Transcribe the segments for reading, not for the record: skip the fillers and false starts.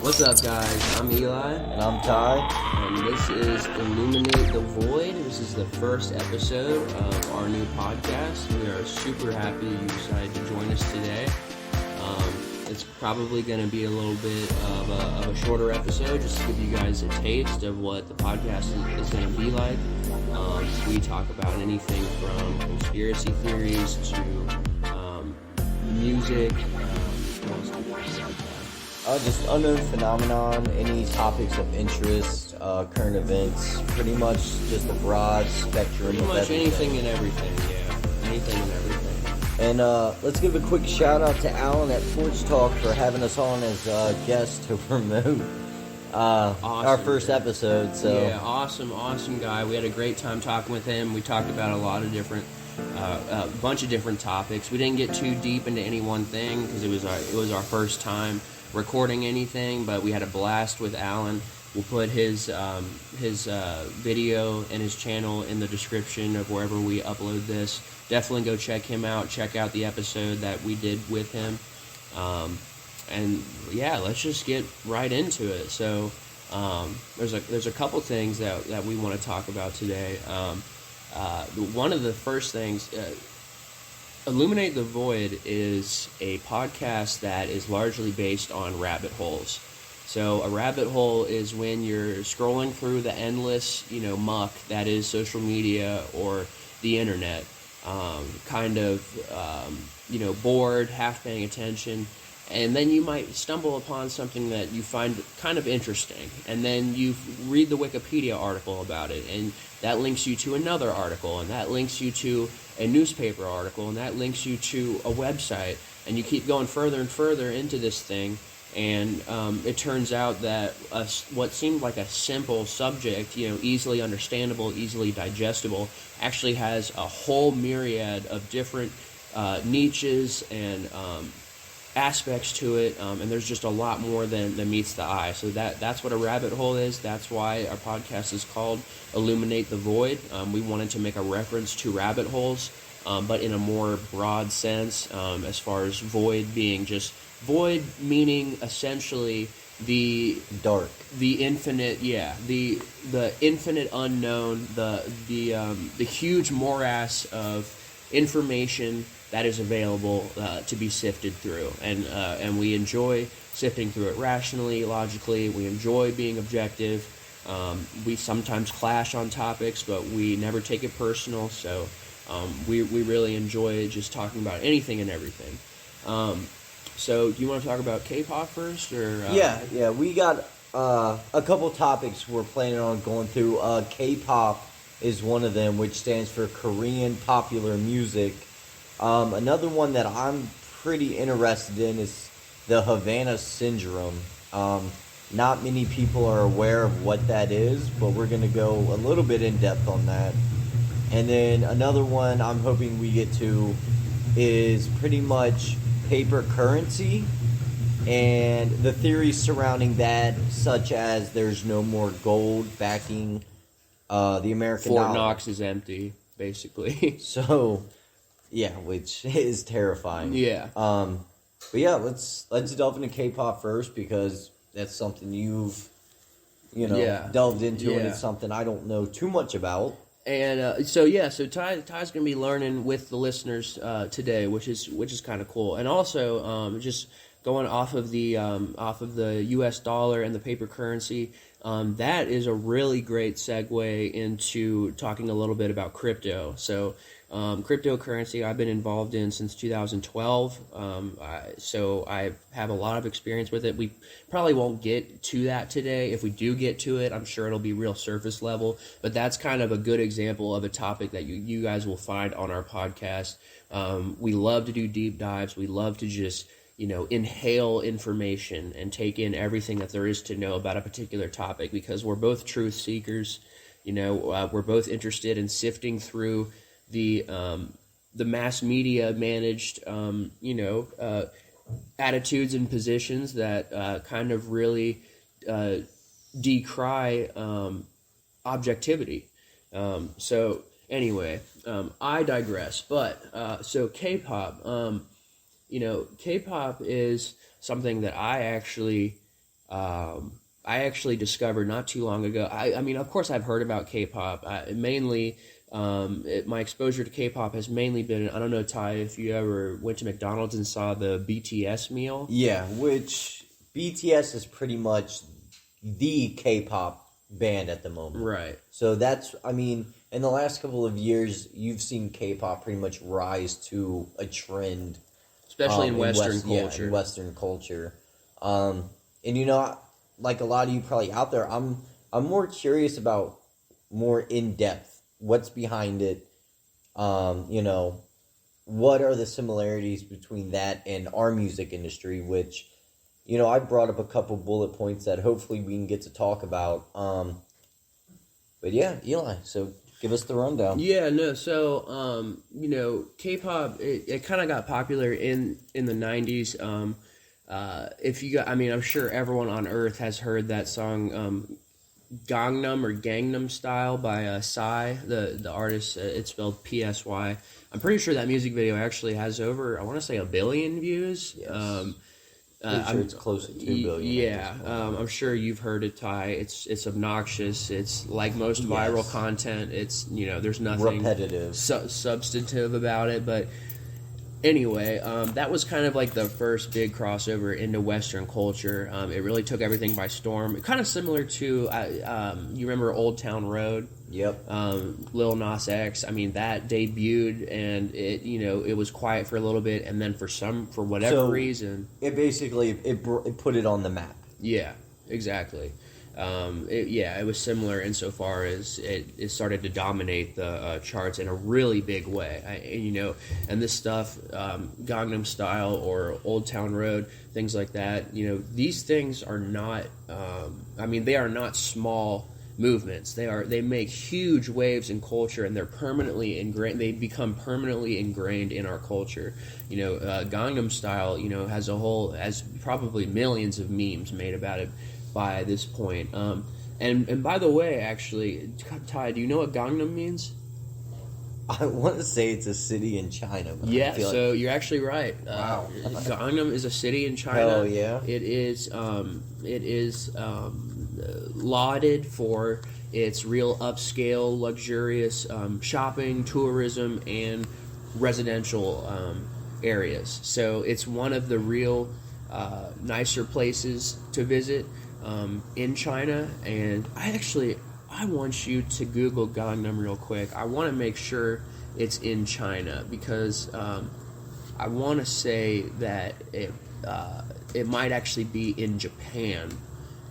What's up, guys? I'm Eli. And I'm Ty. And this is Illuminate the Void. This is the first episode of our new podcast. We are super happy you decided to join us today. It's probably going to be a little bit of a shorter episode, just to give you guys a taste of what the podcast is going to be like. We talk about anything from conspiracy theories to music. Just unknown phenomenon, any topics of interest, current events, pretty much just a broad spectrum Pretty of much everything. anything and everything, yeah. Anything and everything. And let's give a quick shout out to Alan at Porch Talk for having us on as guest to promote our first episode. So yeah, awesome guy. We had a great time talking with him. We talked about a lot of different, a bunch of different topics. We didn't get too deep into any one thing because it was our first time recording anything, but we had a blast with Alan. We'll put his video and his channel in the description of wherever we upload this. Definitely go check him out. Check out the episode that we did with him. And yeah, let's just get right into it. So there's a couple things that we want to talk about today. One of the first things, Illuminate the Void is a podcast that is largely based on rabbit holes. So a rabbit hole is when you're scrolling through the endless, muck that is social media or the internet, bored, half paying attention, and then you might stumble upon something that you find kind of interesting, and then you read the Wikipedia article about it, and that links you to another article, and that links you to a newspaper article, and that links you to a website, and you keep going further and further into this thing, and it turns out that what seemed like a simple subject, easily understandable, easily digestible, actually has a whole myriad of different niches and aspects to it, and there's just a lot more than meets the eye. So that's what a rabbit hole is. That's why our podcast is called Illuminate the Void. We wanted to make a reference to rabbit holes, but in a more broad sense, as far as void being just void, meaning essentially the dark, the infinite, the infinite unknown, the huge morass of information that is available to be sifted through, and we enjoy sifting through it rationally, logically. We enjoy being objective. We sometimes clash on topics, but we never take it personal. So we really enjoy just talking about anything and everything. So do you want to talk about K-pop first, or? Yeah. We got a couple topics we're planning on going through. K-pop is one of them, which stands for Korean popular music. Another one that I'm pretty interested in is the Havana Syndrome. Not many people are aware of what that is, but we're going to go a little bit in depth on that. And then another one I'm hoping we get to is pretty much paper currency and the theories surrounding that, such as there's no more gold backing the American dollar. Fort Knox is empty, basically. So, yeah, which is terrifying. Yeah. But yeah, let's delve into K-pop first, because that's something you've delved into, and it's something I don't know too much about. And so Ty's gonna be learning with the listeners today, which is kind of cool. And also just going off of the U.S. dollar and the paper currency, that is a really great segue into talking a little bit about crypto. So cryptocurrency I've been involved in since 2012, so I have a lot of experience with it. We probably won't get to that today. If we do get to it, I'm sure it'll be real surface level, but that's kind of a good example of a topic that you guys will find on our podcast. We love to do deep dives. We love to just inhale information and take in everything that there is to know about a particular topic, because we're both truth seekers. We're both interested in sifting through the mass media managed attitudes and positions that kind of really decry objectivity. So anyway, I digress. But so K-pop, K-pop is something that I actually I actually discovered not too long ago. I mean, of course, I've heard about K-pop. Mainly, my exposure to K-pop has mainly been, I don't know, Ty, if you ever went to McDonald's and saw the BTS meal. Yeah, which BTS is pretty much the K-pop band at the moment. Right. So that's, I mean, in the last couple of years, you've seen K-pop pretty much rise to a trend. Especially in Western culture. Yeah, in Western culture. And you know, like a lot of you probably out there, I'm more curious about more in depth what's behind it. You know, what are the similarities between that and our music industry? Which, you know, I brought up a couple bullet points that hopefully we can get to talk about. But yeah, Eli, so give us the rundown. Yeah, no, so, you know, K-pop, it kind of got popular in the 90s. If you got, I mean, I'm sure everyone on Earth has heard that song, Gangnam or Gangnam Style by Psy, the artist. It's spelled Psy. I'm pretty sure that music video actually has over, I want to say, 1 billion views. Yes. I'm sure it's close to 2 billion. Yeah, I'm sure you've heard it, Ty. It's obnoxious. It's like most viral content. It's, you know, there's nothing repetitive, substantive about it. But anyway, that was kind of like the first big crossover into Western culture. It really took everything by storm. Kind of similar to, you remember Old Town Road? Yep. Lil Nas X. I mean, that debuted and it, you know, it was quiet for a little bit, and then for whatever reason, it basically it put it on the map. Yeah, exactly. It was similar insofar as it started to dominate the charts in a really big way. You know, and this stuff, Gangnam Style or Old Town Road, things like that. You know, these things are not. I mean, they are not small movements. They make huge waves in culture, and they're permanently ingrained. They become permanently ingrained in our culture. You know, Gangnam Style, you know, has probably millions of memes made about it by this point. And by the way, actually, Ty, do you know what Gangnam means? I want to say it's a city in China. But Yeah, so you're actually right. Wow. Gangnam is a city in China. Oh yeah. It is lauded for its real upscale, luxurious shopping, tourism, and residential areas. So it's one of the real nicer places to visit in China. And I want you to Google Gangnam real quick. I want to make sure it's in China because I want to say that it might actually be in Japan,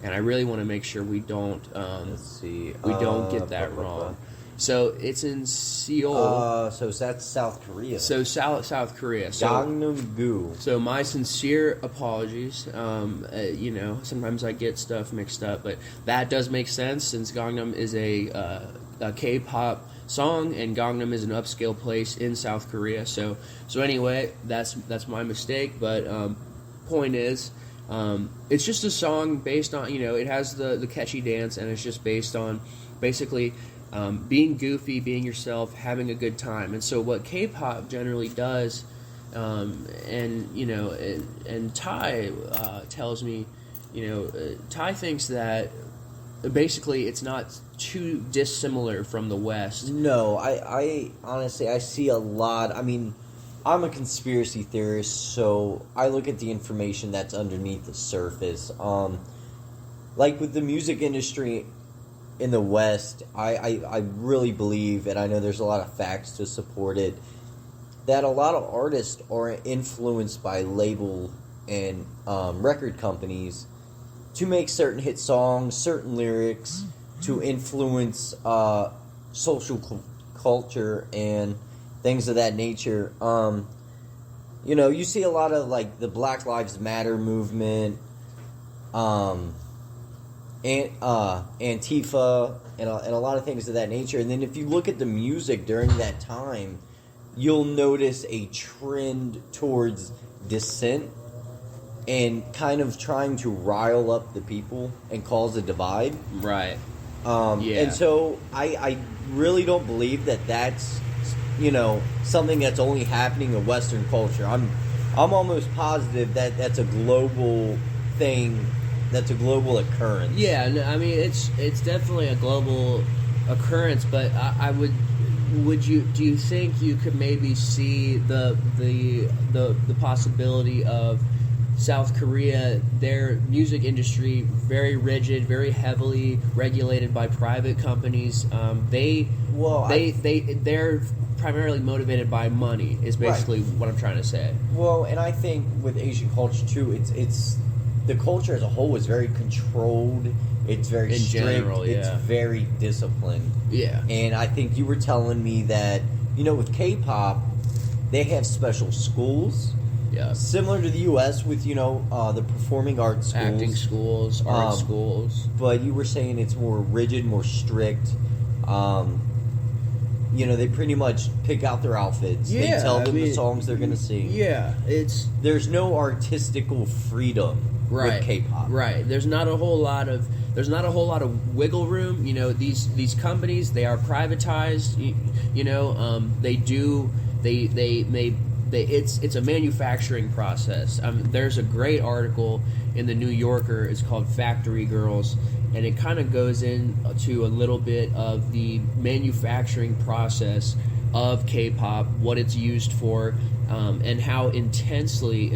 and I really want to make sure we don't don't get that wrong. So it's in Seoul. So that's South Korea. So South Korea. So, Gangnam-gu. So my sincere apologies. You know, sometimes I get stuff mixed up, but that does make sense since Gangnam is a K-pop song, and Gangnam is an upscale place in South Korea. So anyway, that's my mistake. But point is, it's just a song based on, you know, it has the catchy dance, and it's just based on basically being goofy, being yourself, having a good time. And so what K-pop generally does, and you know, and Ty tells me, you know, Ty thinks that basically it's not too dissimilar from the West. No, I honestly, I see a lot. I mean, I'm a conspiracy theorist, so I look at the information that's underneath the surface. Like with the music industry in the West, I really believe, and I know there's a lot of facts to support it, that a lot of artists are influenced by label and record companies to make certain hit songs, certain lyrics, to influence social culture and things of that nature. You know, you see a lot of like the Black Lives Matter movement, Antifa, and a lot of things of that nature. And then if you look at the music during that time, you'll notice a trend towards dissent and kind of trying to rile up the people and cause a divide. Right. And so I really don't believe that that's, you know, something that's only happening in Western culture. I'm almost positive that that's a global thing that's a global occurrence. Yeah, no, I mean it's definitely a global occurrence, but I would do you think you could maybe see the possibility of South Korea, their music industry, very rigid, very heavily regulated by private companies. They're primarily motivated by money. Is basically what I'm trying to say. Well, and I think with Asian culture too, it's the culture as a whole is very controlled. It's very strict. General, yeah. It's very disciplined. Yeah. And I think you were telling me that with K-pop, they have special schools. Yeah. Similar to the U.S. with, the performing arts schools. Acting schools, art schools. But you were saying it's more rigid, more strict. They pretty much pick out their outfits. Yeah, they tell them the songs they're going to sing. Yeah, There's no artistical freedom with K-pop. Right. There's not a whole lot of wiggle room. These companies, they are privatized. It's a manufacturing process. There's a great article in the New Yorker. It's called Factory Girls, and it kind of goes into a little bit of the manufacturing process of K-pop, what it's used for, and how immensely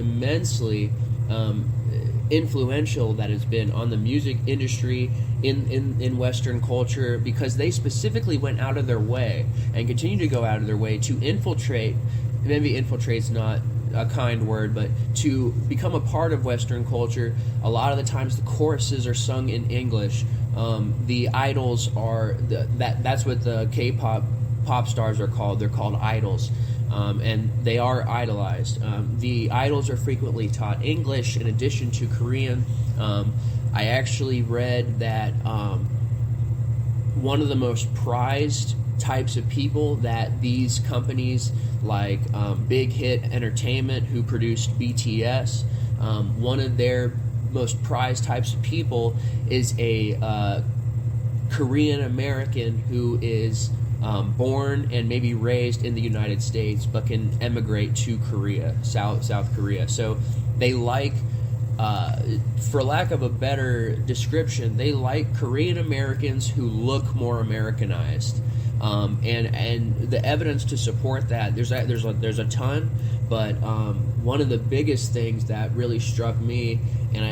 influential that has been on the music industry in Western culture, because they specifically went out of their way and continue to go out of their way to infiltrate. Maybe infiltrate's not a kind word, but to become a part of Western culture. A lot of the times the choruses are sung in English. The idols that's what the K-pop pop stars are called. They're called idols. And they are idolized. The idols are frequently taught English in addition to Korean. I actually read that one of the most prized types of people that these companies like Big Hit Entertainment, who produced BTS, one of their most prized types of people is a Korean American who is born and maybe raised in the United States but can emigrate to Korea, South Korea. So they like, for lack of a better description, they like Korean Americans who look more Americanized. And the evidence to support that, there's a ton, but one of the biggest things that really struck me, and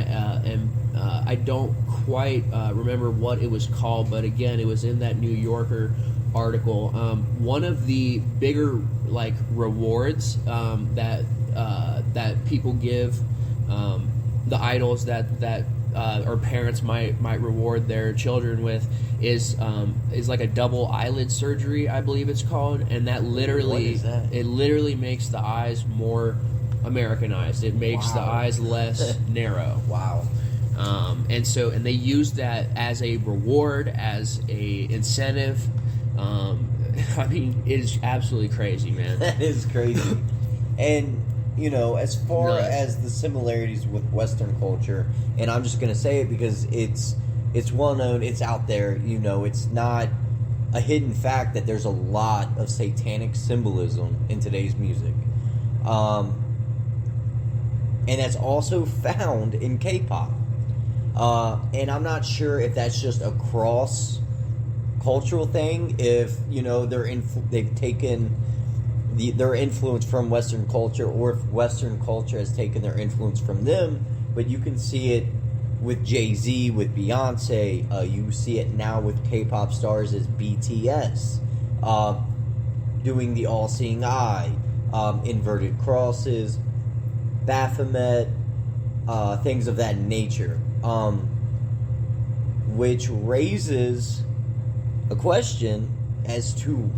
I don't quite remember what it was called, but again, it was in that New Yorker article. One of the bigger rewards that people give the idols that or parents might reward their children with is like a double eyelid surgery, I believe it's called, and that literally it literally makes the eyes more Americanized. It makes the eyes less narrow. Wow. And they use that as a reward, as a incentive. I mean, it is absolutely crazy, man. That is crazy. And as far as the similarities with Western culture, and I'm just going to say it because it's well known, it's out there, it's not a hidden fact that there's a lot of satanic symbolism in today's music. And that's also found in K-pop. And I'm not sure if that's just a cross cultural thing, if they've taken their influence from Western culture, or if Western culture has taken their influence from them. But you can see it with Jay-Z, with Beyonce. You see it now with K-pop stars as BTS doing the all-seeing eye, inverted crosses, Baphomet, things of that nature, which raises a question as to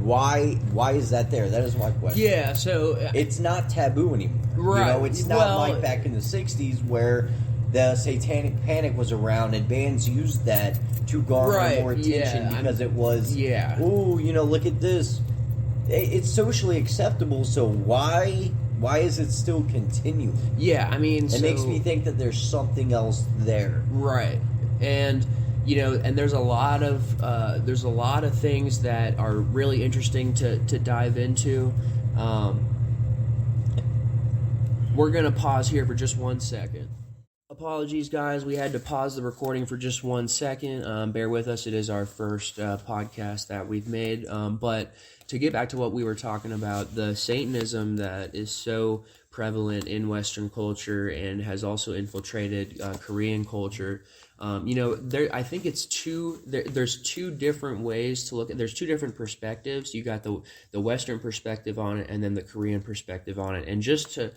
why is that there? That is my question. Yeah, so it's not taboo anymore. Right. It's not like back in the 60s where the satanic panic was around and bands used that to garner more attention because it was, ooh, look at this. It's socially acceptable, so why is it still continuing? Yeah, I mean, it makes me think that there's something else there. Right. And and there's a lot of things that are really interesting to dive into. We're gonna pause here for just 1 second. apologies, guys. We had to pause the recording for just 1 second. Bear with us. It is our first podcast that we've made. But to get back to what we were talking about, the Satanism that is so prevalent in Western culture and has also infiltrated Korean culture. I think it's there's two different ways to look at. There's two different perspectives. You got the Western perspective on it, and then the Korean perspective on it. And just to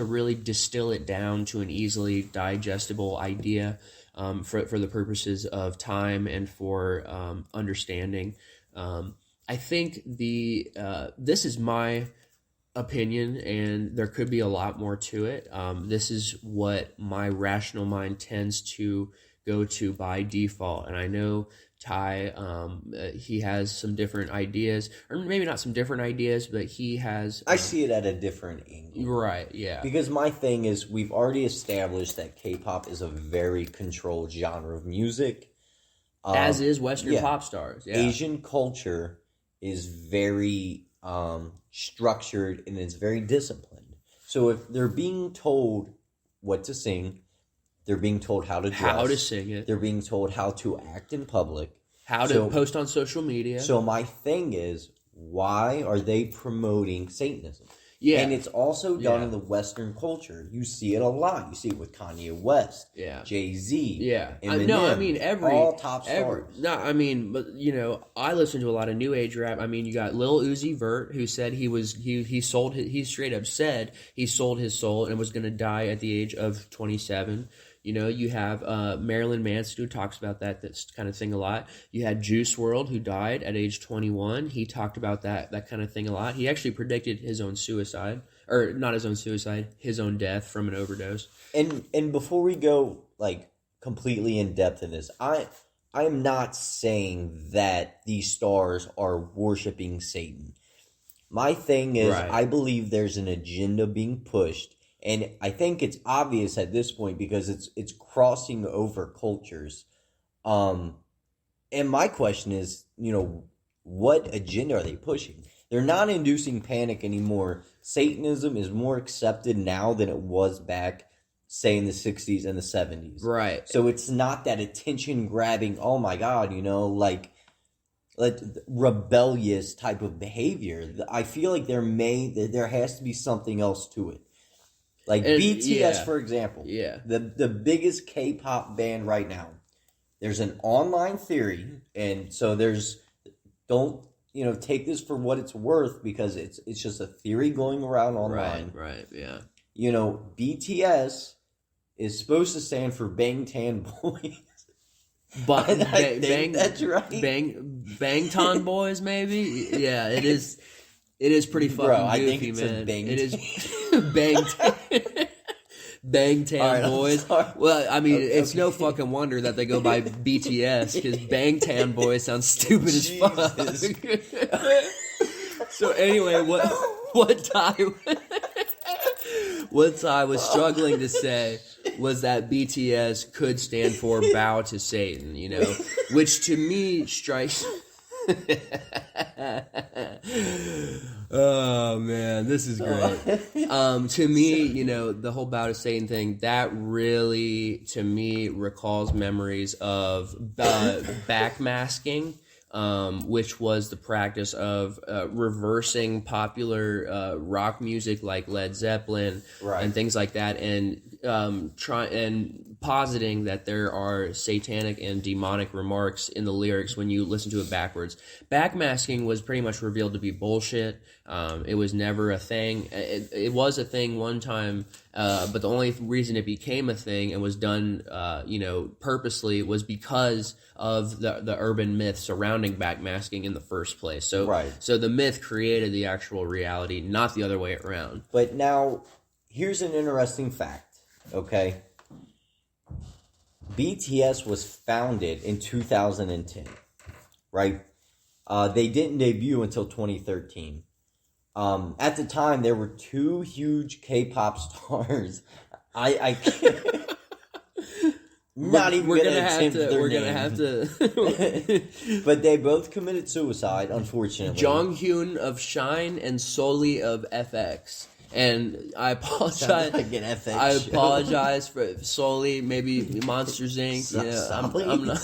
really distill it down to an easily digestible idea, for the purposes of time and for understanding. I think this is my opinion, and there could be a lot more to it. This is what my rational mind tends to go to by default, and I know Ty, he has some different ideas, or maybe not some different ideas, but he has... I see it at a different angle. Right, yeah. Because my thing is, we've already established that K-pop is a very controlled genre of music. As is Western pop stars, yeah. Asian culture is very... structured, and it's very disciplined. So if they're being told what to sing, they're being told how to dress, how to sing it, they're being told how to act in public, how to post on social media. So my thing is, why are they promoting Satanism? Yeah. And it's also done in the Western culture. You see it a lot. You see it with Kanye West, Jay-Z, Eminem, all top stars. But I listen to a lot of new age rap. I mean, you got Lil Uzi Vert, who said he straight up said he sold his soul and was going to die at the age of 27. You have Marilyn Manson, who talks about that kind of thing a lot. You had Juice WRLD, who died at age 21. He talked about that kind of thing a lot. He actually predicted his own suicide, or not his own suicide, his own death from an overdose. And before we go completely in depth in this, I am not saying that these stars are worshiping Satan. My thing is, I believe there's an agenda being pushed. And I think it's obvious at this point because it's crossing over cultures. And my question is, what agenda are they pushing? They're not inducing panic anymore. Satanism is more accepted now than it was back, say, in the 60s and the 70s. Right. So it's not that attention-grabbing, oh my God, like rebellious type of behavior. I feel like there has to be something else to it. Like BTS, for example. Yeah. The biggest K-pop band right now. There's an online theory, and so don't take this for what it's worth, because it's just a theory going around online. Right, yeah. BTS is supposed to stand for Bangtan Boys. But that's right. Bangtan Boys, maybe? Yeah, it is. It is pretty fucking goofy, I think it man. It is Bangtan Boys. Well, I mean, it's no fucking wonder that they go by BTS, because Bangtan Boys sounds stupid as fuck. So anyway, what Ty was struggling to say was that BTS could stand for bow to Satan, which to me strikes... Oh man, this is great. To me, the whole bow to Satan thing, that really, to me, recalls memories of backmasking, which was the practice of reversing popular rock music like Led Zeppelin and things like that, and positing that there are satanic and demonic remarks in the lyrics when you listen to it backwards. Backmasking was pretty much revealed to be bullshit. It was never a thing. It was a thing one time, but the only reason it became a thing and was done, purposely, was because of the urban myth surrounding backmasking in the first place. So the myth created the actual reality, not the other way around. But now, here's an interesting fact, okay? BTS was founded in 2010, right? They didn't debut until 2013. At the time, there were two huge K-pop stars. I can't... Not even going to attempt their name. We're going to have to... But they both committed suicide, unfortunately. Jonghyun of SHINee and Soli of FX. And I apologize. Sounds like an FX I show. apologize for solely maybe Monsters Inc. I'm not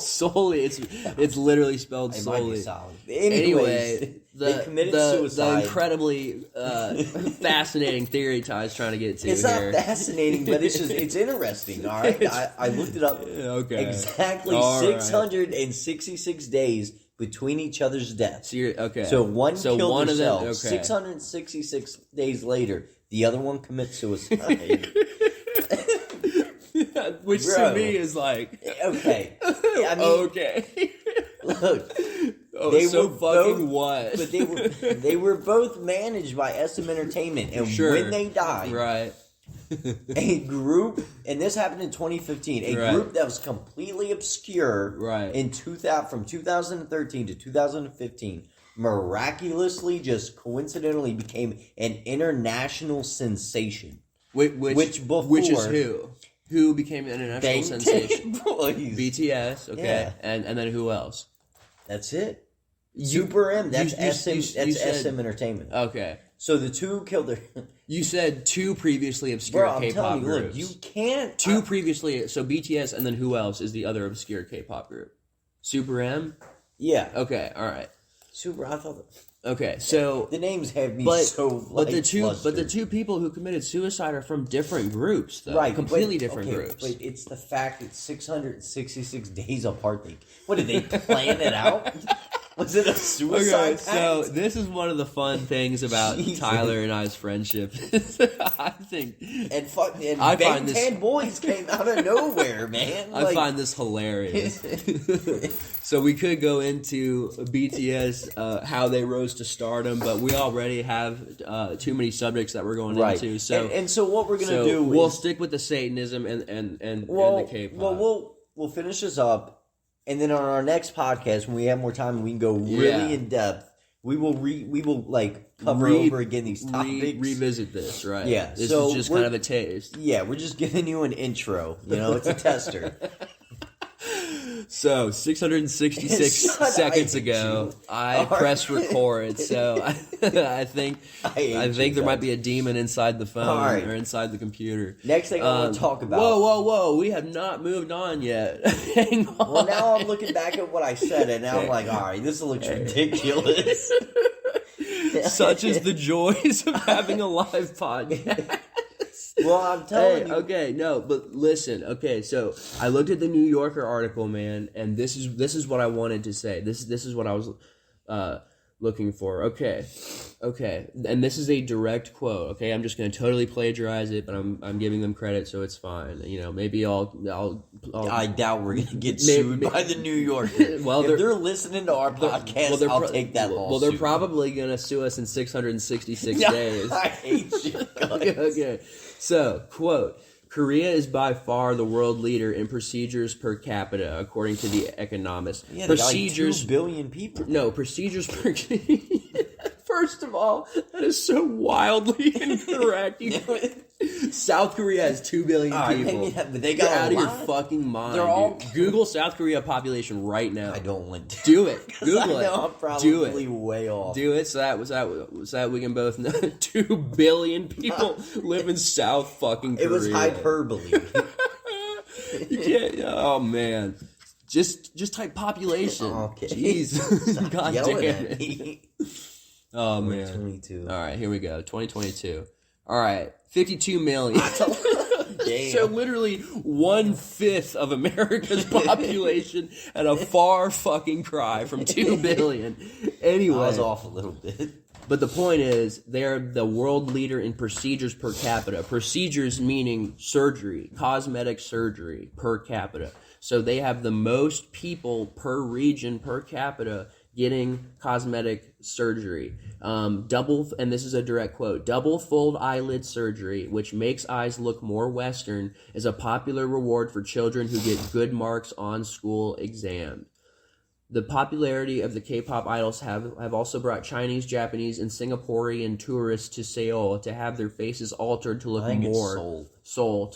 solely. It's literally spelled It might be solely. solid. Anyway, they committed the suicide. incredibly fascinating theory Ty's trying to get to It's here. not fascinating, but it's interesting. All right, I looked it up. Okay. Exactly All right. 666 days between each other's deaths. Okay. So one killed one herself. of them, okay. 666 days later, the other one commits suicide. Which Bro. to me is like Okay. I mean, okay. look. Oh, They so were fucking both- what? But they were both managed by SM Entertainment, and Sure. when they died, Right. a group, and this happened in 2015, a Right. group that was completely obscure Right. in 2000, from 2013 to 2015, miraculously, just coincidentally became an international sensation. Which is who? Who became an international sensation? Boys. BTS, okay. Yeah. And then who else? That's it. Super M, that's you said- SM Entertainment. Okay. So the two killed their... You said two previously obscure Bro, I'm K-pop telling you, groups. look, you can't... Two previously, so BTS, and then who else is the other obscure K-pop group? Super M? Yeah. Okay, all right. Super, I thought... Okay, so The names have me but so the flustered. two people who committed suicide are from different groups, though. Right, Completely but- different okay, groups. But it's the fact that 666 days apart. What did they plan it out? Was it a suicide Okay, so pact? this is one of the fun things about Jesus. Tyler and I's friendship. I think And I Bang find this- 10 Boys came out of nowhere, man. I find this hilarious. So we could go into BTS, how they rose to stardom, but we already have too many subjects that we're going right. into. So and so what we're gonna do we'll is stick with the Satanism and well, the K-pop. well, we'll finish this up, and then on our next podcast, when we have more time, and we can go really Yeah. in depth. We will like cover over again these topics. Revisit this, right? Yeah, This so is just we're- kind of a taste. Yeah, we're just giving you an intro. You know, it's a tester. So 666 Son, seconds I hate ago, you. I All pressed right. record. So I think hate you, there might guys. be a demon inside the phone All right. or inside the computer. Next thing I want to talk about. Whoa! We have not moved on yet. Hang on. Well, now I'm looking back at what I said, and now I'm like, all right, this looks ridiculous. Such is the joys of having a live podcast. Well, I'm telling you. Okay, no, but listen. Okay, so I looked at the New Yorker article, man, and this is what I wanted to say. This is what I was looking for. Okay, and this is a direct quote. Okay, I'm just going to totally plagiarize it, but I'm giving them credit, so it's fine. You know, maybe I'll I doubt we're gonna get Maybe- sued by the New Yorker. Well, if they're listening to our podcast, I'll take that lawsuit. Well, they're probably going to sue us in 666 days. I hate you guys. Okay. So, quote, Korea is by far the world leader in procedures per capita, according to The Economist. Yeah, they got like procedures 2 billion people. No, procedures per First of all, that is so wildly incorrect. South Korea has 2 billion people. Maybe but they You're got out a of your lot. fucking mind. They're all- dude. Google South Korea population right now. I don't want to. Do it. 'Cause Google I know it. I'm probably Do it. way off. Do it so that we can both know 2 billion people live in South fucking Korea. It was hyperbole. You can't. Oh man, just type population. Okay. Jeez, God Yelling damn at it. me. Oh man. 22. All right, here we go. 2022. All right, 52 million. Damn. So literally 1/5 of America's population, and a far fucking cry from 2 billion. Anyway, I was off a little bit. but the point is, they're the world leader in procedures per capita. Procedures meaning surgery, cosmetic surgery per capita. So they have the most people per region per capita getting cosmetic surgery. And this is a direct quote, double fold eyelid surgery, which makes eyes look more Western, is a popular reward for children who get good marks on school exams. The popularity of the K-pop idols have also brought Chinese, Japanese, and Singaporean tourists to Seoul to have their faces altered to look I think it's more Seoul.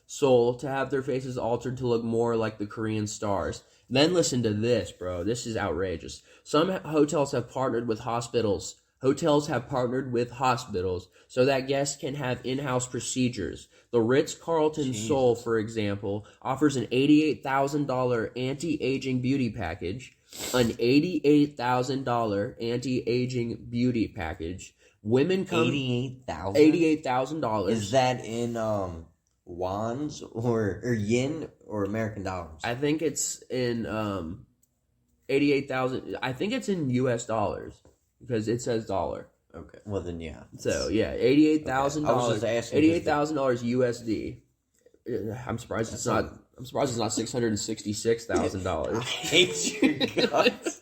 Seoul to have their faces altered to look more like the Korean stars. Then listen to this, bro. This is outrageous. Some hotels have partnered with hospitals Hotels have partnered with hospitals so that guests can have in-house procedures. The Ritz-Carlton Seoul, for example, offers an $88,000 anti-aging beauty package. An $88,000 anti-aging beauty package. Women come... $88,000. Is that in wands or yen or American dollars? I think it's in 88,000. I think it's in US dollars because it says dollar. Okay. Well then, yeah. So yeah, $88,000. I was just asking. $88,000 USD. I'm surprised it's not. I'm surprised it's not $666,000. I hate your guts.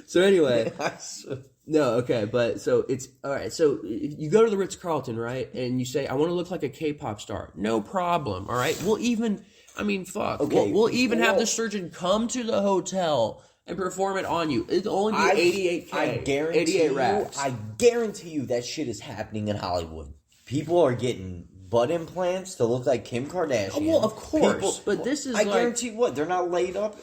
So anyway, no, okay, but so it's all right. So you go to the Ritz-Carlton, right, and you say, "I want to look like a K-pop star." No problem. All right, we'll even. I mean, fuck. Okay, we'll even have the surgeon come to the hotel and perform it on you. It'll only be $88K. I guarantee 88 racks. I guarantee you that shit is happening in Hollywood. People are getting butt implants to look like Kim Kardashian. Oh, well, of course, but this is I guarantee what? They're not laid up.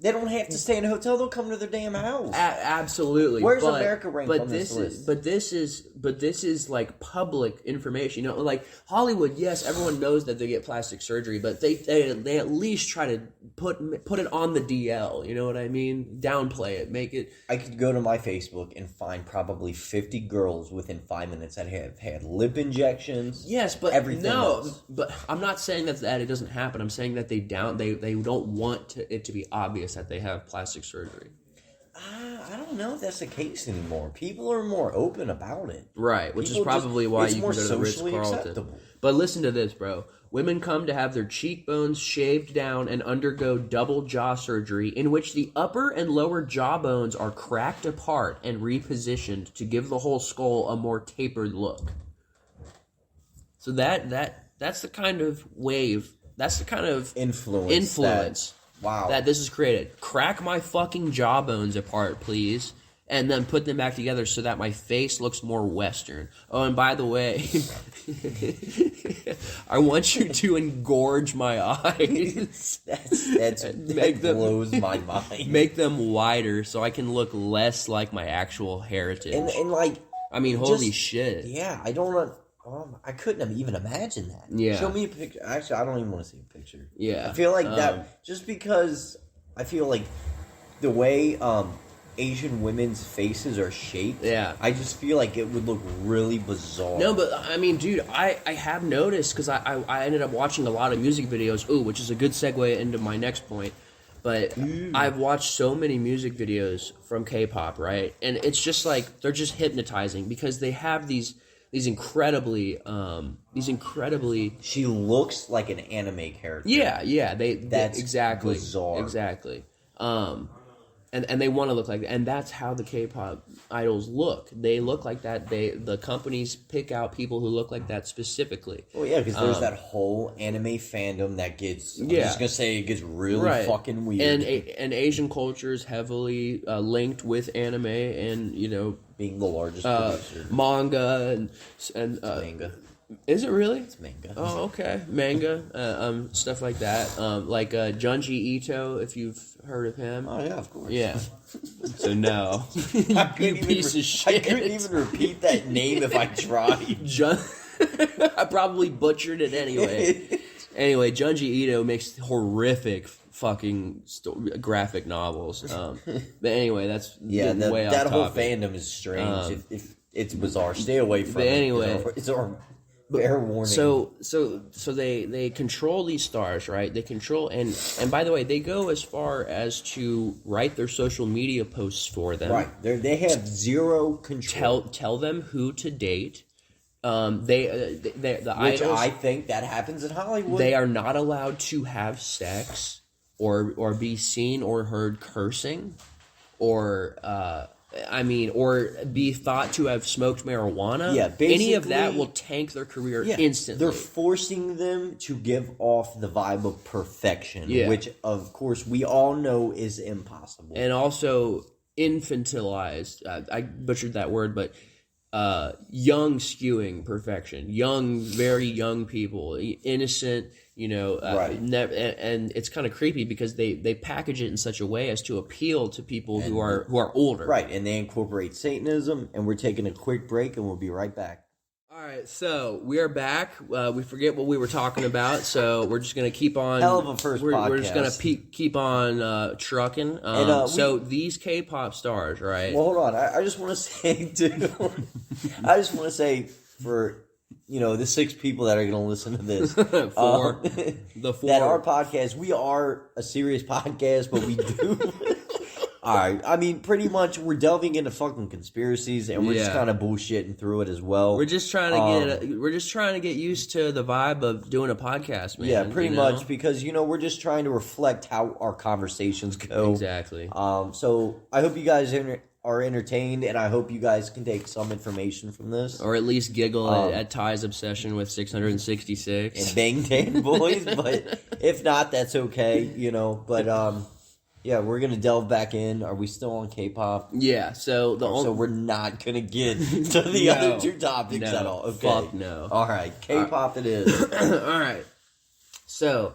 They don't have to stay in a hotel. They'll come to their damn house. Absolutely. Where's America ranked on this list? But this is like public information. You know, like Hollywood. Yes, everyone knows that they get plastic surgery, but they at least try to put it on the DL. You know what I mean? Downplay it, make it. I could go to my Facebook and find probably 50 girls within 5 minutes that have had lip injections. Yes, but everything else. But I'm not saying that it doesn't happen. I'm saying that they don't want it to be obvious that they have plastic surgery. I don't know if that's the case anymore. People are more open about it. Right, which is probably why you can go to the Ritz-Carlton. Acceptable. But listen to this, bro. Women come to have their cheekbones shaved down and undergo double jaw surgery in which the upper and lower jawbones are cracked apart and repositioned to give the whole skull a more tapered look. So that's the kind of wave, that's the kind of influence that this is created. Crack my fucking jawbones apart, please, and then put them back together so that my face looks more Western. Oh, and by the way, I want you to engorge my eyes. That blows my mind. Make them wider so I can look less like my actual heritage. And like, I mean, holy shit. Yeah, I don't. I couldn't have even imagined that. Yeah. Show me a picture. Actually, I don't even want to see a picture. Yeah. I feel like that, just because I feel like the way Asian women's faces are shaped, yeah, I just feel like it would look really bizarre. No, but I mean, dude, I have noticed, because I ended up watching a lot of music videos, which is a good segue into my next point. But I've watched so many music videos from K-pop, right? And it's just like, they're just hypnotizing because they have these incredibly she looks like an anime character. Yeah, that's exactly bizarre. Exactly. And they want to look like that, and that's how the K-pop idols look. They look like that. The companies pick out people who look like that specifically. Well, yeah, because there's that whole anime fandom that gets. I'm just gonna say it gets really fucking weird. And Asian culture is heavily linked with anime, and being the largest producer, manga and manga. Is it really? It's manga. Oh, okay. Manga, stuff like that. Like Junji Ito, if you've heard of him. Oh, yeah, of course. Yeah. So, no. You piece of shit. I couldn't even repeat that name if I tried. I probably butchered it anyway. Anyway, Junji Ito makes horrific fucking graphic novels. But anyway, that's way off that whole topic. fandom is strange. It's bizarre. Stay away from it. Anyway, it's our fair warning. So they control these stars, right? They control, and by the way, they go as far as to write their social media posts for them. Right. They have zero control. Tell them who to date. The Which idols, I think that happens in Hollywood. They are not allowed to have sex or be seen or heard cursing or be thought to have smoked marijuana. Yeah, basically, any of that will tank their career instantly. They're forcing them to give off the vibe of perfection, which, of course, we all know is impossible. And also infantilized. I butchered that word, but young skewing perfection, very young people, innocent, Right. And it's kind of creepy because they package it in such a way as to appeal to people who are older. Right, and they incorporate Satanism, and we're taking a quick break, and we'll be right back. All right, so we are back. We forget what we were talking about, so we're just gonna keep on. Hell of a first podcast. We're just gonna keep on trucking. So these K-pop stars, right? Well, hold on. I just want to say, too. I just want to say for the 6 people that are going to listen to this, the 4 that our podcast, we are a serious podcast, but we do. All right. I mean, pretty much we're delving into fucking conspiracies, and we're just kind of bullshitting through it as well. We're just trying to get used to the vibe of doing a podcast, man. Yeah, pretty much, because we're just trying to reflect how our conversations go. Exactly. So I hope you guys are entertained, and I hope you guys can take some information from this, or at least giggle at Ty's obsession with 666 and Bang Dan Boys. But if not, that's okay. But yeah, we're gonna delve back in. Are we still on K-pop? Yeah. So we're not gonna get to the other 2 topics at all. Okay. Fuck no. All right, K-pop it is. All right. So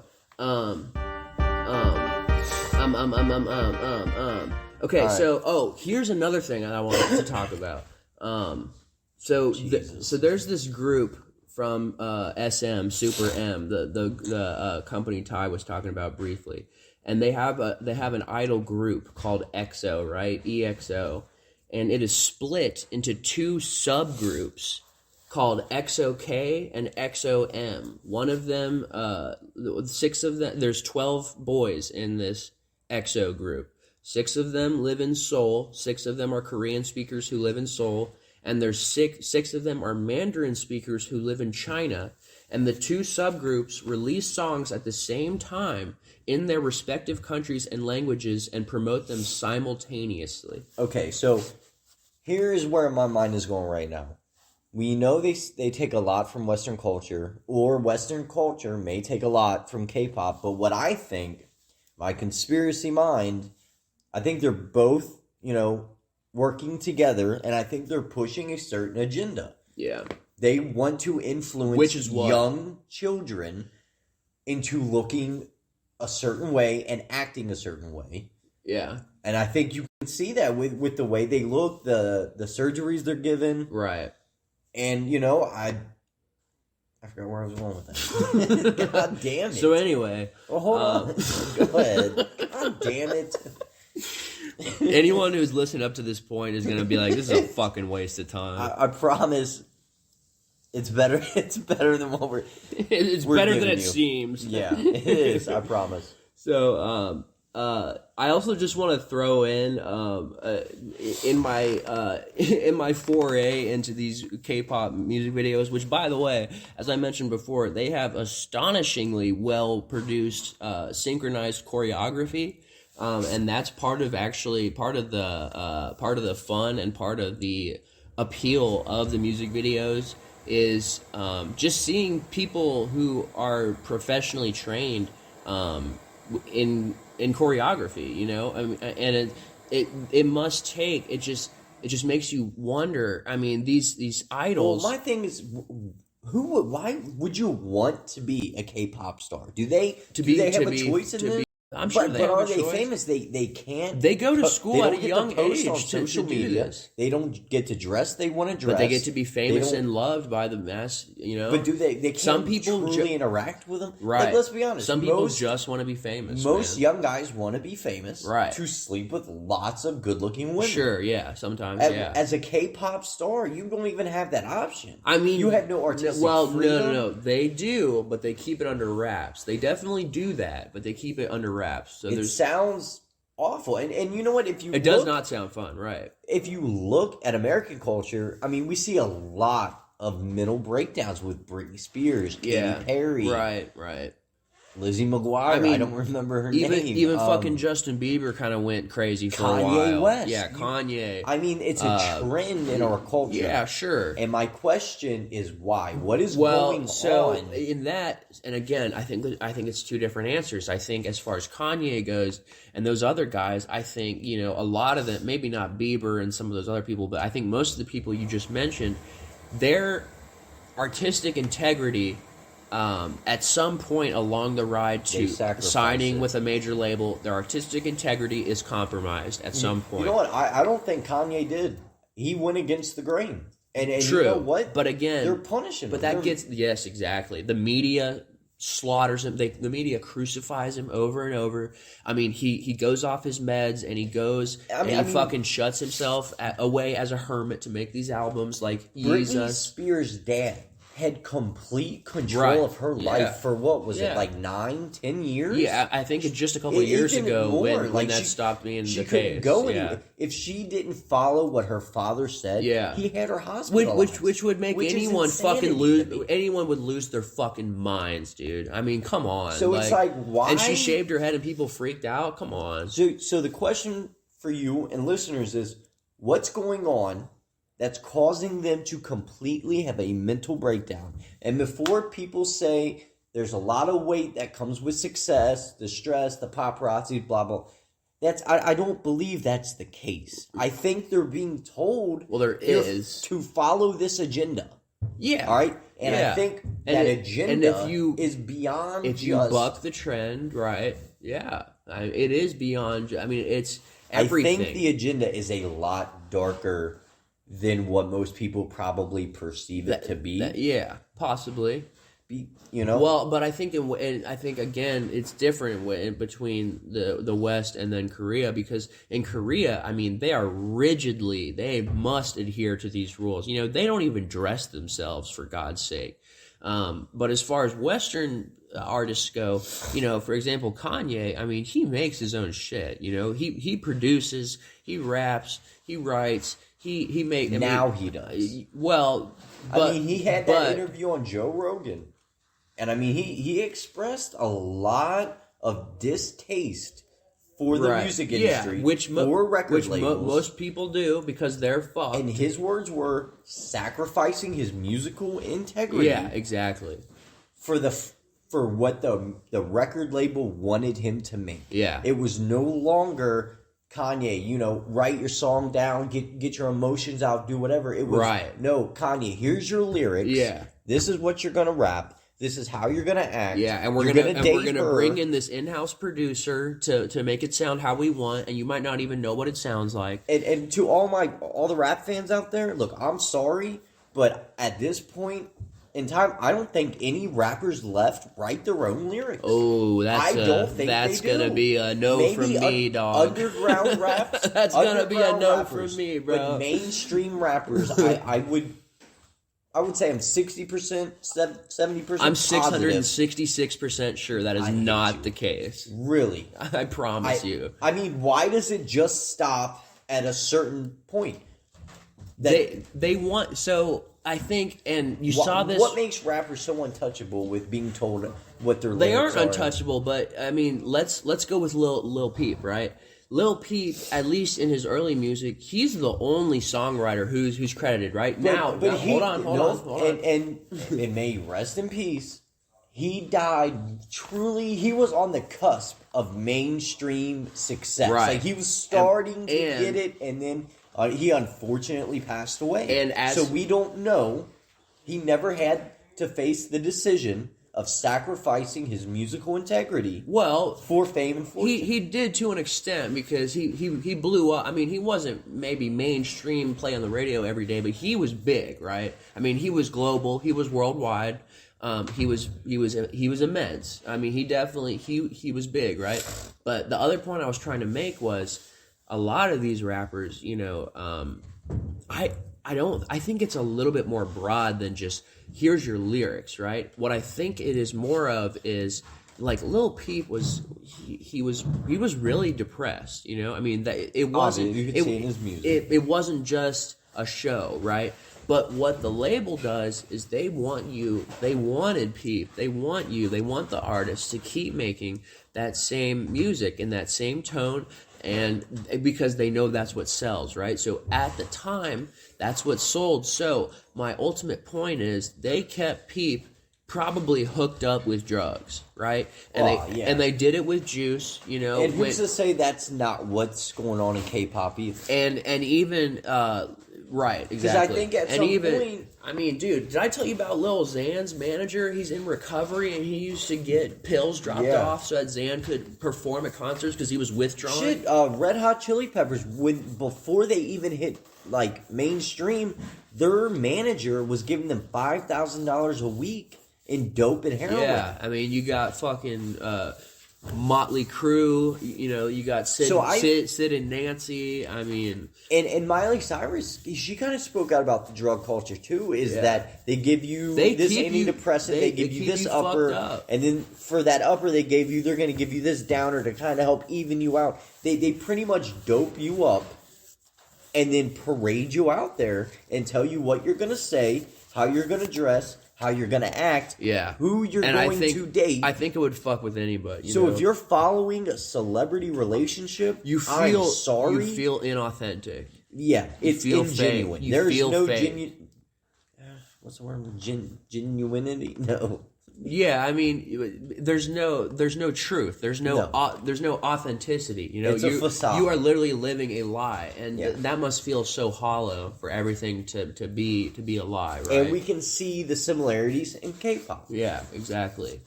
Okay, right. So here's another thing that I wanted to talk about. So there's this group from SM Super M, the company Ty was talking about briefly, and they have an idol group called EXO, right? EXO, and it is split into 2 subgroups called EXO-K and EXO-M. One of them, 6 of them. There's 12 boys in this EXO group. 6 of them live in Seoul. 6 of them are Korean speakers who live in Seoul. And there's 6 of them are Mandarin speakers who live in China. And the 2 subgroups release songs at the same time in their respective countries and languages and promote them simultaneously. Okay, so here's where my mind is going right now. We know they take a lot from Western culture, or Western culture may take a lot from K-pop, but what I think, my conspiracy mind, I think they're both, working together, and I think they're pushing a certain agenda. Yeah. They want to influence young children into looking a certain way and acting a certain way. Yeah. And I think you can see that with the way they look, the surgeries they're given. Right. And, I forgot where I was going with that. God damn it. So anyway. Well, hold on. Go ahead. God damn it. Anyone who's listened up to this point is going to be like, this is a fucking waste of time. I promise it's better. It's better than what It's we're better than it you. seems. Yeah, it is. I promise. So, I also just want to throw in my foray into these K-pop music videos, which, by the way, as I mentioned before, they have astonishingly well produced synchronized choreography. And that's part of the fun and part of the appeal of the music videos is just seeing people who are professionally trained in choreography, I mean, and it must take it just makes you wonder. I mean, these idols. Well, my thing is, why would you want to be a K-pop star? Do they have a choice in this? I'm sure but are they famous? They can't. They go to school at a young age on social media. They don't get to dress. They want to dress, but they get to be famous and loved by the mass. But do they? They can't some people truly interact with them. Right. Like, let's be honest. Some people just want to be famous. Most young guys want to be famous. Right. To sleep with lots of good-looking women. Sure. Yeah. Sometimes. As a K-pop star, you don't even have that option. I mean, you have no artistic freedom. No. They do, but they keep it under wraps. They definitely do that, but they keep it under wraps. So it sounds awful, and you know what? It does not sound fun, right? If you look at American culture, I mean, we see a lot of mental breakdowns with Britney Spears, Katy Perry, right. Lizzie McGuire. I mean, I don't remember her even, name. Even fucking Justin Bieber kind of went crazy for a while. Kanye West. Yeah, Kanye. I mean, it's a trend in our culture. Yeah, sure. And my question is why? What is Well, going so on? in that, and again, I think it's two different answers. I think as far as Kanye goes and those other guys, I think, you know, a lot of them, maybe not Bieber and some of those other people, but I think most of the people you just mentioned, their artistic integrity, at some point along the ride to signing with a major label, their artistic integrity is compromised at some point. You know what? I don't think Kanye did. He went against the grain. And True. You know what? But again, they're punishing him. But that gets, yes, exactly. The media slaughters him. The media crucifies him over and over. I mean, he goes off his meds and he goes he fucking shuts himself away as a hermit to make these albums. Like Britney Spears' dad had complete control of her life for what was it, like 9-10 years? Yeah, I think just a couple of years ago when that stopped being the case. Go if she didn't follow what her father said, he had her hospitalized. Which would make anyone fucking lose. Anyone would lose their fucking minds, dude. I mean, come on. So it's like, why? And she shaved her head and people freaked out. Come on. So the question for you and listeners is, what's going on that's causing them to completely have a mental breakdown? And before people say there's a lot of weight that comes with success, the stress, the paparazzi, blah, blah, I don't believe that's the case. I think they're being told to follow this agenda. Yeah. All right? And I think that agenda is beyond If you buck the trend, right? Yeah. It is beyond, I mean, it's everything. I think the agenda is a lot darker than what most people probably perceive it to be. Yeah, possibly. You know. Well, but I think again it's different between the West and then Korea, because in Korea, I mean, they must adhere to these rules. You know, they don't even dress themselves, for God's sake. But as far as Western artists go, you know, for example, Kanye, I mean, he makes his own shit. You know, he produces, he raps, he writes. He does. Well, but, I mean, he had that interview on Joe Rogan, and I mean, he expressed a lot of distaste for the music industry, for record labels. Most people do, because they're fucked. And his words were sacrificing his musical integrity. Yeah, exactly. For what the record label wanted him to make. Yeah, it was no longer, Kanye, you know, write your song down, get your emotions out, do whatever. It was no, Kanye, here's your lyrics. Yeah. This is what you're gonna rap. This is how you're gonna act. Yeah, and we're gonna bring in this in-house producer to make it sound how we want, and you might not even know what it sounds like. And to all the rap fans out there, look, I'm sorry, but at this point in time, I don't think any rappers left write their own lyrics. Oh, that's gonna be a no from me, dog. Underground raps. That's gonna be a no from me, bro. But mainstream rappers, I would say I'm 60%, 70%. I'm 666% sure that is not the case. Really, I promise you. I mean, why does it just stop at a certain point? They want so. I think, and you saw this. What makes rappers so untouchable with being told what their lyrics are? They aren't untouchable, but I mean, let's go with Lil Peep, right? Lil Peep, at least in his early music, he's the only songwriter who's credited, right? Hold on. And may he rest in peace. He died truly. He was on the cusp of mainstream success. Right. Like, he was starting to get it, and then he unfortunately passed away. So we don't know. He never had to face the decision of sacrificing his musical integrity for fame and fortune. He did, to an extent, because he blew up. I mean, he wasn't maybe mainstream, play on the radio every day, but he was big, right? I mean, he was global. He was worldwide. He was immense. I mean, he definitely he was big, right? But the other point I was trying to make was, a lot of these rappers, you know, I think it's a little bit more broad than just here's your lyrics, right? What I think it is more of is, like, Lil Peep was really depressed, you know? I mean, that it wasn't you could see in his music. It wasn't just a show, right? But what the label does is they want the artist to keep making that same music in that same tone, and because they know that's what sells, right? So at the time, that's what sold. So my ultimate point is they kept Peep probably hooked up with drugs, right? And they did it with Juice, you know. And who's to say that's not what's going on in K-pop either? And even right, exactly. Because I think at some point, I mean, dude, did I tell you about Lil Xan's manager? He's in recovery, and he used to get pills dropped off so that Xan could perform at concerts because he was withdrawing. Shit, Red Hot Chili Peppers, before they even hit like mainstream, their manager was giving them $5,000 a week in dope and heroin. Yeah, I mean, you got fucking Motley Crue, you know, you got Sid and Nancy, I mean... And Miley Cyrus, she kind of spoke out about the drug culture, too, is that they give you this antidepressant, they give you this upper, and then for that upper they're going to give you this downer to kind of help even you out. They pretty much dope you up and then parade you out there and tell you what you're going to say, how you're going to dress, how you're going to act, who you're going to date. I think it would fuck with anybody. So if you're following a celebrity relationship, you feel inauthentic. Yeah, it's ingenuine. Fake. There's no genuine... What's the word? Genuinity? No. Yeah, I mean, there's no truth. There's no authenticity. You know, it's a facade. You are literally living a lie, and that must feel so hollow for everything to be a lie, right? And we can see the similarities in K-pop. Yeah, exactly.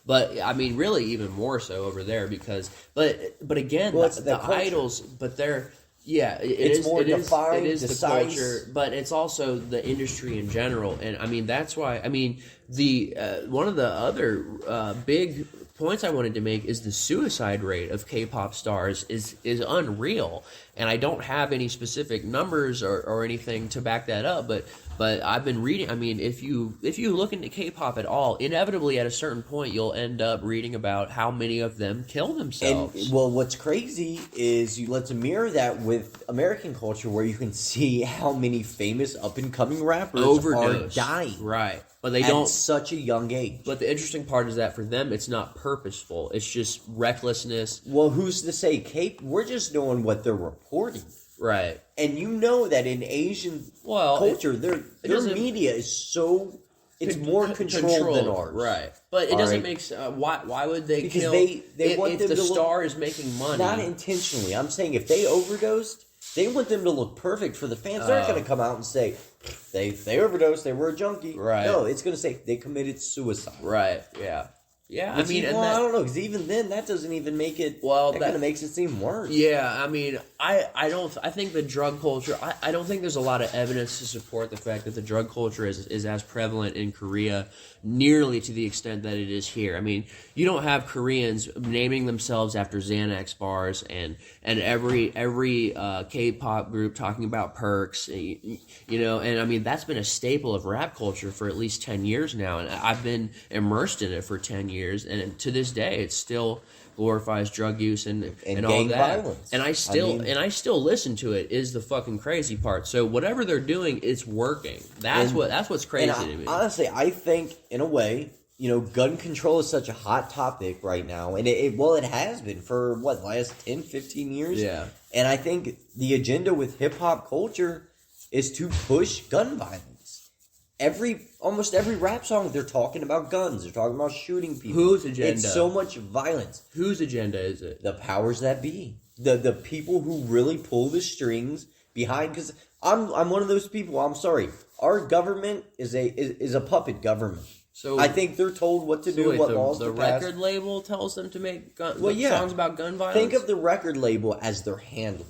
But I mean, really, even more so over there because, but again, the idols, but they're. Yeah, it is the culture, but it's also the industry in general, and I mean that's why. I mean the one of the other big points I wanted to make is the suicide rate of K-pop stars is unreal, and I don't have any specific numbers or anything to back that up, but I've been reading. I mean, if you look into K-pop at all, inevitably at a certain point you'll end up reading about how many of them kill themselves. And well, what's crazy is let's mirror that with American culture, where you can see how many famous up and coming rappers are dying. Right. But they don't at such a young age. But the interesting part is that for them, it's not purposeful. It's just recklessness. Well, who's to say? We're just knowing what they're reporting. Right. And you know that in Asian culture, their media is so... It's more controlled than ours. Right. But it doesn't make sense. Why would they kill... Because they want them to the star is making money. Not intentionally. I'm saying if they overdosed, they want them to look perfect for the fans. They're not going to come out and say, they overdosed, they were a junkie. Right. No, it's going to say they committed suicide. Right, yeah. Yeah, I mean... I don't know, because even then, that doesn't even make it... Well, that kind of makes it seem worse. Yeah, I mean, I think the drug culture... I don't think there's a lot of evidence to support the fact that the drug culture is as prevalent in Korea nearly to the extent that it is here. I mean, you don't have Koreans naming themselves after Xanax bars and every K-pop group talking about perks, you know, and I mean, that's been a staple of rap culture for at least 10 years now, and I've been immersed in it for 10 years, and to this day, it still glorifies drug use and all that. Violence. And I still listen to it. Is the fucking crazy part. So whatever they're doing, it's working. That's what's crazy to me. Honestly, I think in a way, you know, gun control is such a hot topic right now, and it has been for the last 10, 15 years. Yeah. And I think the agenda with hip hop culture is to push gun violence. Almost every rap song, they're talking about guns. They're talking about shooting people. Whose agenda? It's so much violence. Whose agenda is it? The powers that be. The people who really pull the strings behind. Because I'm one of those people. I'm sorry. Our government is a puppet government. So I think they're told what to do, what laws to pass. The record label tells them to make songs about gun violence? Think of the record label as their handler.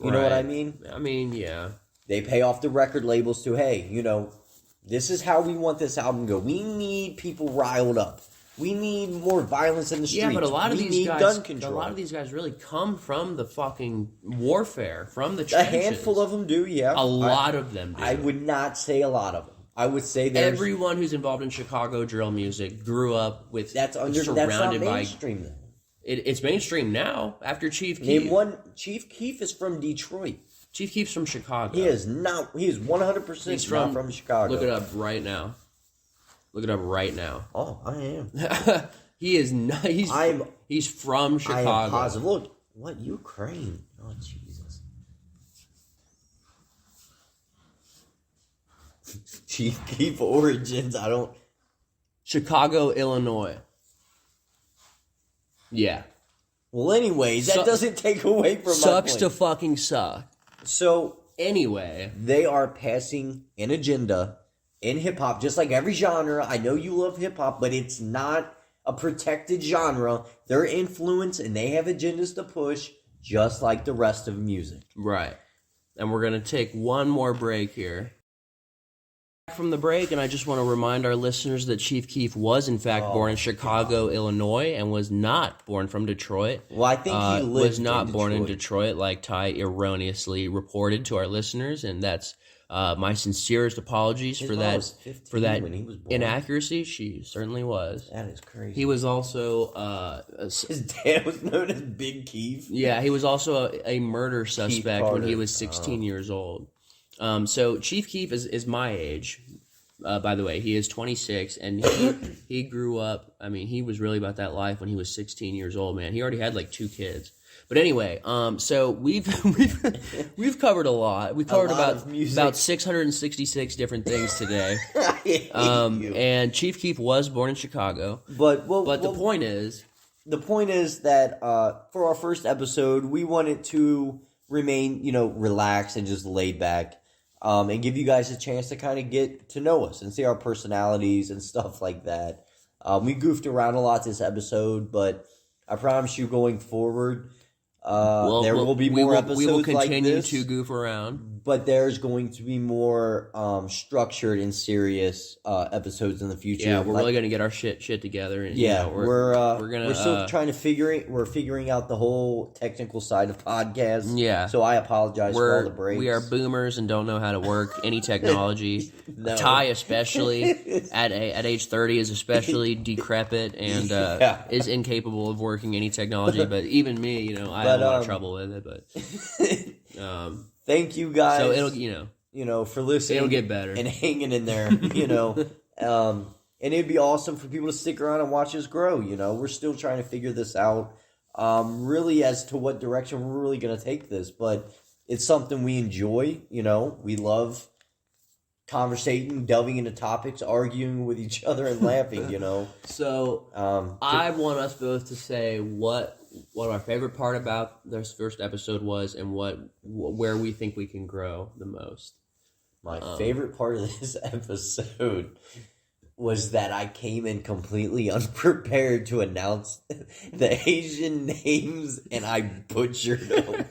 You know what I mean? I mean, yeah. They pay off the record labels to, hey, you know, this is how we want this album to go. We need people riled up. We need more violence in the streets. Yeah, but a lot of these guys really come from the fucking warfare, from the trenches. A handful of them do, yeah. A lot of them do. I would not say a lot of them. I would say everyone who's involved in Chicago drill music grew up with surrounded not mainstream, though. It's mainstream now after Chief Keef. Name one. Chief Keef is from Detroit. Chief Keef's from Chicago. He is not. He is 100% not from Chicago. Look it up right now. Look it up right now. Oh, I am. He is not. He's from Chicago. I am positive. Look, what Ukraine? Oh Jesus. Chief Keef origins. I don't. Chicago, Illinois. Yeah. Well, anyways, that doesn't take away from my sucks point. to fucking suck. So anyway, they are passing an agenda in hip hop, just like every genre. I know you love hip hop, but it's not a protected genre. They're influenced and they have agendas to push, just like the rest of music. Right. And we're gonna take one more break here. From the break, and I just want to remind our listeners that Chief Keef was in fact born in Chicago, Illinois, and was not born from Detroit. Well, I think he lived was not in born in Detroit. Detroit, like Ty erroneously reported to our listeners, and that's my sincerest apologies His for mom that was 15 when he was born. inaccuracy. She certainly was. That is crazy. He was also his dad was known as Big Keef. yeah, he was also a murder suspect when he Carter. was 16 years old. So Chief Keef is my age. By the way, he is 26, and he grew up. I mean, he was really about that life when he was 16 years old. Man, he already had like 2 kids. But anyway, so we've covered a lot. We covered about 666 different things today. And Chief Keef was born in Chicago. But the point is that for our first episode, we wanted to remain, relaxed and just laid back, and give you guys a chance to kind of get to know us and see our personalities and stuff like that. We goofed around a lot this episode, but I promise you, going forward, there will be more episodes we will like continue this, to goof around, but there's going to be more structured and serious episodes in the future. Yeah, we're really gonna get our shit together. And, we're still trying to figuring out the whole technical side of podcasts. Yeah, so I apologize for all the breaks. We are boomers and don't know how to work any technology. No. Ty, especially at age 30, is especially decrepit and is incapable of working any technology. But even me, I have a lot of trouble with it. But thank you guys. So it'll for listening. It'll get better and hanging in there. And it'd be awesome for people to stick around and watch us grow. We're still trying to figure this out. Really, as to what direction we're really going to take this, but it's something we enjoy. We love conversating, delving into topics, arguing with each other, and laughing. So I want us both to say what our favorite part about this first episode was, and where we think we can grow the most. My favorite part of this episode was that I came in completely unprepared to announce the Asian names, and I butchered them.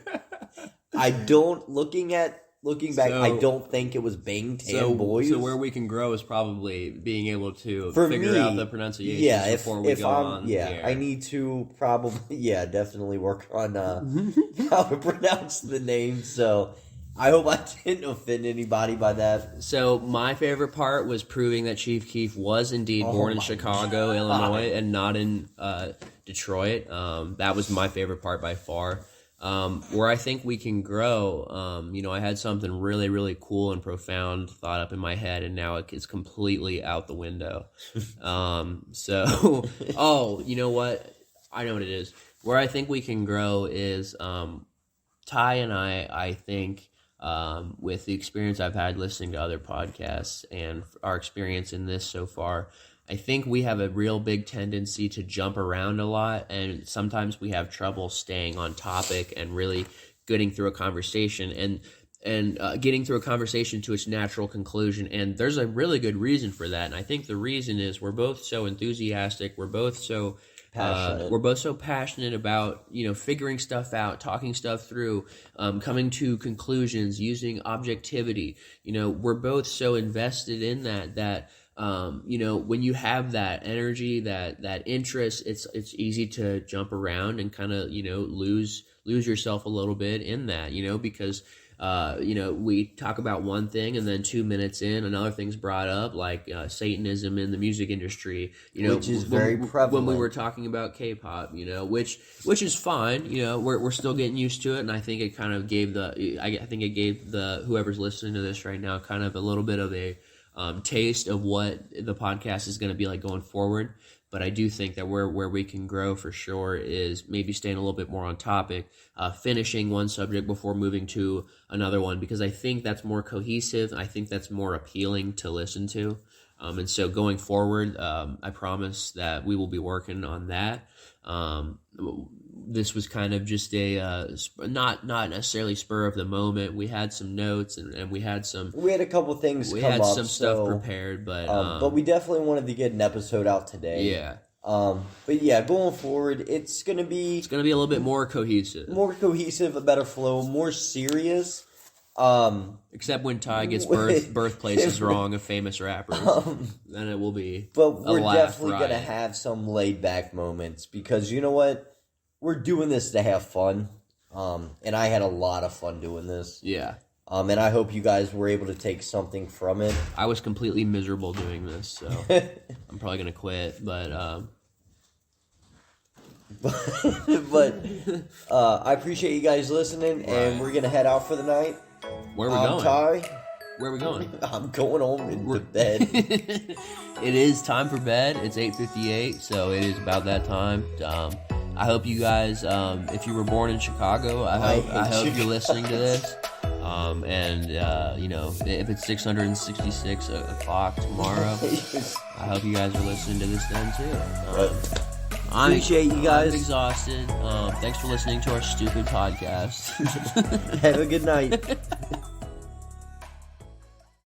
Looking back, I don't think it was Bangtan Boys. So where we can grow is probably being able to figure out the pronunciation before we go on the air. I need to definitely work on how to pronounce the name. So I hope I didn't offend anybody by that. So my favorite part was proving that Chief Keef was indeed born in Chicago, Illinois, and not in Detroit. That was my favorite part by far. Where I think we can grow, I had something really, really cool and profound thought up in my head, and now it's completely out the window. You know what? I know what it is. Where I think we can grow is Ty and I think, with the experience I've had listening to other podcasts and our experience in this so far, I think we have a real big tendency to jump around a lot, and sometimes we have trouble staying on topic and really getting through a conversation and getting through a conversation to its natural conclusion. And there's a really good reason for that, and I think the reason is we're both so enthusiastic, we're both so passionate about figuring stuff out, talking stuff through, coming to conclusions, using objectivity. We're both so invested in that when you have that energy, that interest, it's easy to jump around and kind of lose yourself a little bit in that, because we talk about one thing and then 2 minutes in, another thing's brought up, like Satanism in the music industry. Which is very prevalent. When we were talking about K-pop, which is fine. We're still getting used to it, and I think it kind of gave the whoever's listening to this right now kind of a little bit of a taste of what the podcast is going to be like going forward. But I do think that where we can grow for sure is maybe staying a little bit more on topic, finishing one subject before moving to another one, because I think that's more cohesive. I think that's more appealing to listen to. And so going forward, I promise that we will be working on that. This was kind of just a not necessarily spur of the moment. We had some notes and we had a couple things. We had some stuff prepared, but we definitely wanted to get an episode out today. Yeah. But yeah, going forward, it's gonna be a little bit more cohesive, a better flow, more serious. Except when Ty gets birthplaces wrong of famous rappers, then it will be. But we're definitely gonna have some laid back moments, because you know what, we're doing this to have fun, and I had a lot of fun doing this. Yeah. And I hope you guys were able to take something from it. I was completely miserable doing this, so I'm probably gonna quit. But I appreciate you guys listening, and we're gonna head out for the night. Where are we going? Ty. Where are we going? I'm going home into bed. It is time for bed. It's 8:58, so it is about that time. I hope you guys, if you were born in Chicago, I hope you're listening to this. If it's 666 o'clock tomorrow, I hope you guys are listening to this then too. Appreciate you guys. I'm exhausted. Thanks for listening to our stupid podcast. Have a good night.